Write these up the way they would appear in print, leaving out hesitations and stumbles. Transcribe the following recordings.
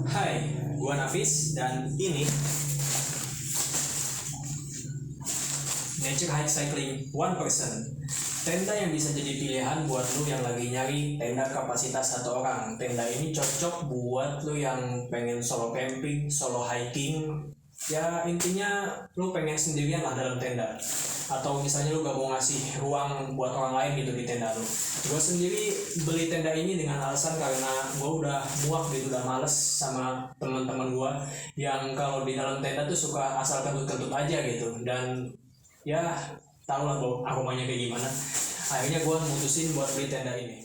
Hai, gua Nafis dan ini Nature Hike Cycling One Person. Tenda yang bisa jadi pilihan buat lu yang lagi nyari tenda kapasitas satu orang. Tenda ini cocok buat lu yang pengen solo camping, solo hiking. Ya intinya lu pengen sendirian lah dalam tenda. Atau misalnya lu gak mau ngasih ruang buat orang lain gitu di tenda lu. Gue sendiri beli tenda ini dengan alasan karena gue udah muak gitu, udah males sama teman-teman gue yang kalau di dalam tenda tuh suka asal kentut-kentut aja gitu. Dan ya tau lah bau aromanya kayak gimana. Akhirnya gue mutusin buat beli tenda ini.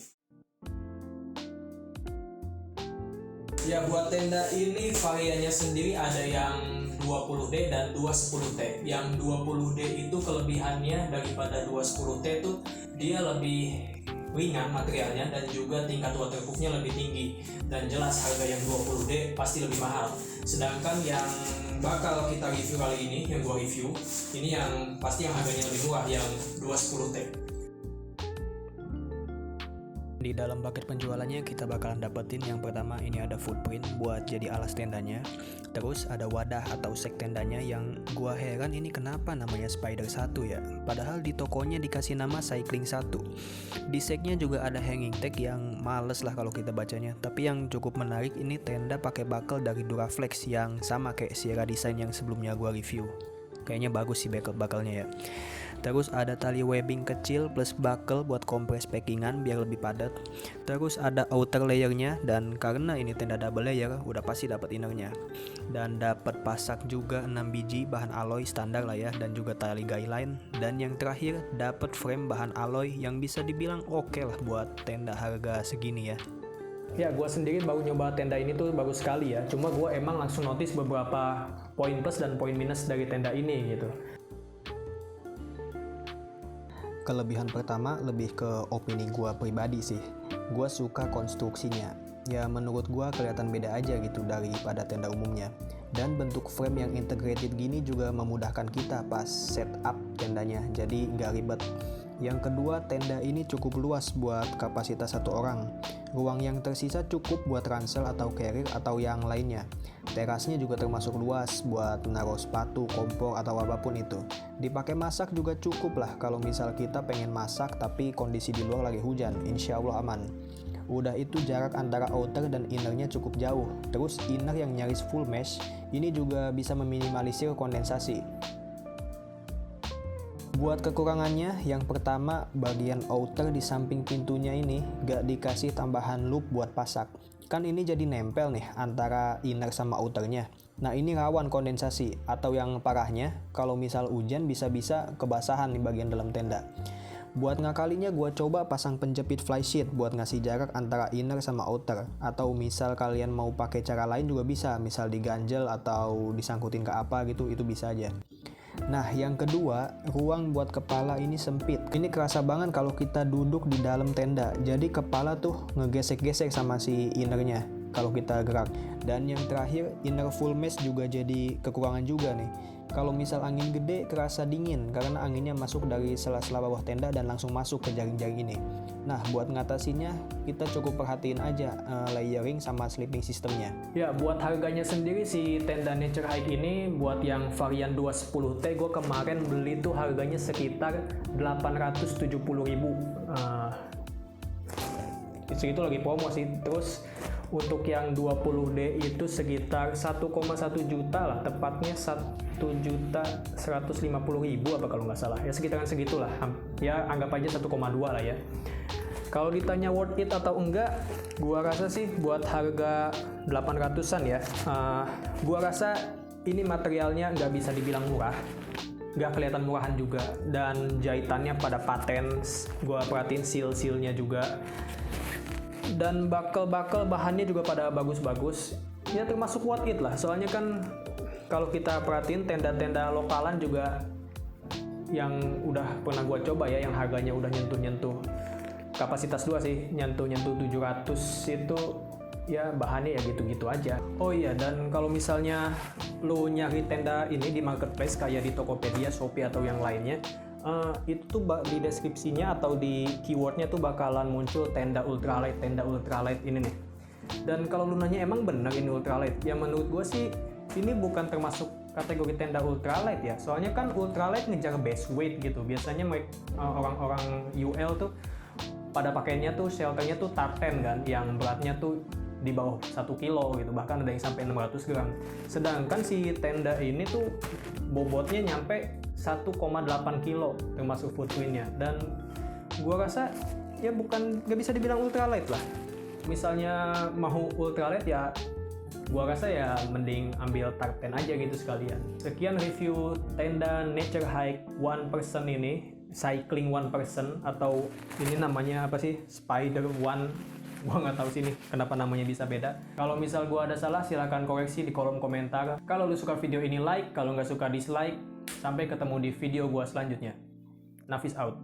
Ya buat tenda ini variannya sendiri ada yang 20D dan 210T. Yang 20D itu kelebihannya daripada 210T tuh dia lebih ringan materialnya dan juga tingkat waterproofnya lebih tinggi, dan jelas harga yang 20D pasti lebih mahal. Sedangkan yang bakal kita review kali ini, yang gua review ini yang pasti yang harganya lebih murah, yang 210T. Di dalam paket penjualannya kita bakalan dapetin yang pertama ini ada footprint buat jadi alas tendanya. Terus ada wadah atau sek tendanya yang gua heran ini kenapa namanya Spider 1 ya. Padahal di tokonya dikasih nama Cycling 1. Di seknya juga ada hanging tag yang males lah kalau kita bacanya. Tapi yang cukup menarik ini tenda pakai buckle dari Duraflex yang sama kayak Sierra Design yang sebelumnya gua review. Kayaknya bagus sih buckle-nya ya. Terus ada tali webbing kecil plus buckle buat kompres packingan biar lebih padat. Terus ada outer layernya, dan karena ini tenda double layer udah pasti dapat innernya. Dan dapat pasak juga 6 biji bahan alloy standar lah ya, dan juga tali guideline. Dan yang terakhir dapat frame bahan alloy yang bisa dibilang oke lah buat tenda harga segini ya. Ya, gue sendiri baru nyoba tenda ini tuh bagus sekali ya. Cuma gue emang langsung notice beberapa poin plus dan poin minus dari tenda ini gitu. Kelebihan pertama lebih ke opini gue pribadi sih. Gue suka konstruksinya. Ya menurut gue kelihatan beda aja gitu daripada tenda umumnya. Dan bentuk frame yang integrated gini juga memudahkan kita pas setup tendanya. Jadi gak ribet. Yang kedua, tenda ini cukup luas buat kapasitas satu orang. Ruang yang tersisa cukup buat ransel atau carrier atau yang lainnya. Terasnya juga termasuk luas buat menaruh sepatu, kompor, atau apapun itu. Dipakai masak juga cukup lah kalau misal kita pengen masak tapi kondisi di luar lagi hujan, insya Allah aman. Udah itu jarak antara outer dan innernya cukup jauh. Terus inner yang nyaris full mesh, ini juga bisa meminimalisir kondensasi. Buat kekurangannya, yang pertama bagian outer di samping pintunya ini gak dikasih tambahan loop buat pasak. Kan ini jadi nempel nih antara inner sama outernya. Nah ini rawan kondensasi, atau yang parahnya kalau misal hujan bisa-bisa kebasahan di bagian dalam tenda. Buat ngakalinya gue coba pasang penjepit flysheet buat ngasih jarak antara inner sama outer. Atau misal kalian mau pakai cara lain juga bisa, misal diganjel atau disangkutin ke apa gitu, itu bisa aja. Nah yang kedua, ruang buat kepala ini sempit. Ini kerasa banget kalau kita duduk di dalam tenda. Jadi kepala tuh ngegesek-gesek sama si innernya kalau kita gerak. Dan yang terakhir, inner full mesh juga jadi kekurangan juga nih. Kalau misal angin gede kerasa dingin karena anginnya masuk dari sela-sela bawah tenda dan langsung masuk ke jaring-jaring ini. Nah buat ngatasinnya kita cukup perhatiin aja layering sama sleeping systemnya. Ya buat harganya sendiri si tenda Nature Hike ini buat yang varian 210T gue kemarin beli tuh harganya sekitar 870.000. Itu lagi promo sih. Terus untuk yang 20D itu sekitar 1,1 juta lah, tepatnya 1.150.000 apa kalau nggak salah. Ya sekitaran segitulah. Ya anggap aja 1,2 lah ya. Kalau ditanya worth it atau enggak, gua rasa sih buat harga 800-an ya. Gua rasa ini materialnya nggak bisa dibilang murah. Nggak kelihatan murahan juga. Dan jahitannya pada paten. Gua perhatiin seal-sealnya juga. Dan buckle bahannya juga pada bagus-bagus. Ya termasuk worth it lah. Soalnya kan kalau kita perhatiin tenda-tenda lokalan juga yang udah pernah gua coba ya, yang harganya udah nyentuh-nyentuh kapasitas 2 sih, nyentuh-nyentuh 700 itu ya bahannya ya gitu-gitu aja. Oh iya, dan kalau misalnya lu nyari tenda ini di marketplace kayak di Tokopedia, Shopee atau yang lainnya, itu tuh di deskripsinya atau di keywordnya tuh bakalan muncul tenda ultralight ini nih. Dan kalau lu nanya emang bener ini ultralight, ya menurut gue sih ini bukan termasuk kategori tenda ultralight ya. Soalnya kan ultralight ngejar base weight gitu. Biasanya orang-orang UL tuh pada pakainya tuh shelternya tuh tartan kan, yang beratnya tuh di bawah 1 kilo gitu, bahkan ada yang sampai 600 gram. Sedangkan si tenda ini tuh bobotnya nyampe 1,8 kilo termasuk footprintnya. Dan gua rasa ya nggak bisa dibilang ultralight lah. Misalnya mau ultralight ya gua rasa ya mending ambil tartan aja gitu sekalian. Sekian review tenda Nature Hike one person ini, cycling one person, atau ini namanya apa sih, Spider One. Gua nggak tahu sih nih kenapa namanya bisa beda. Kalau misal gua ada salah silahkan koreksi di kolom komentar. Kalau lu suka video ini like, kalau nggak suka dislike. Sampai ketemu di video gua selanjutnya. Nafis out.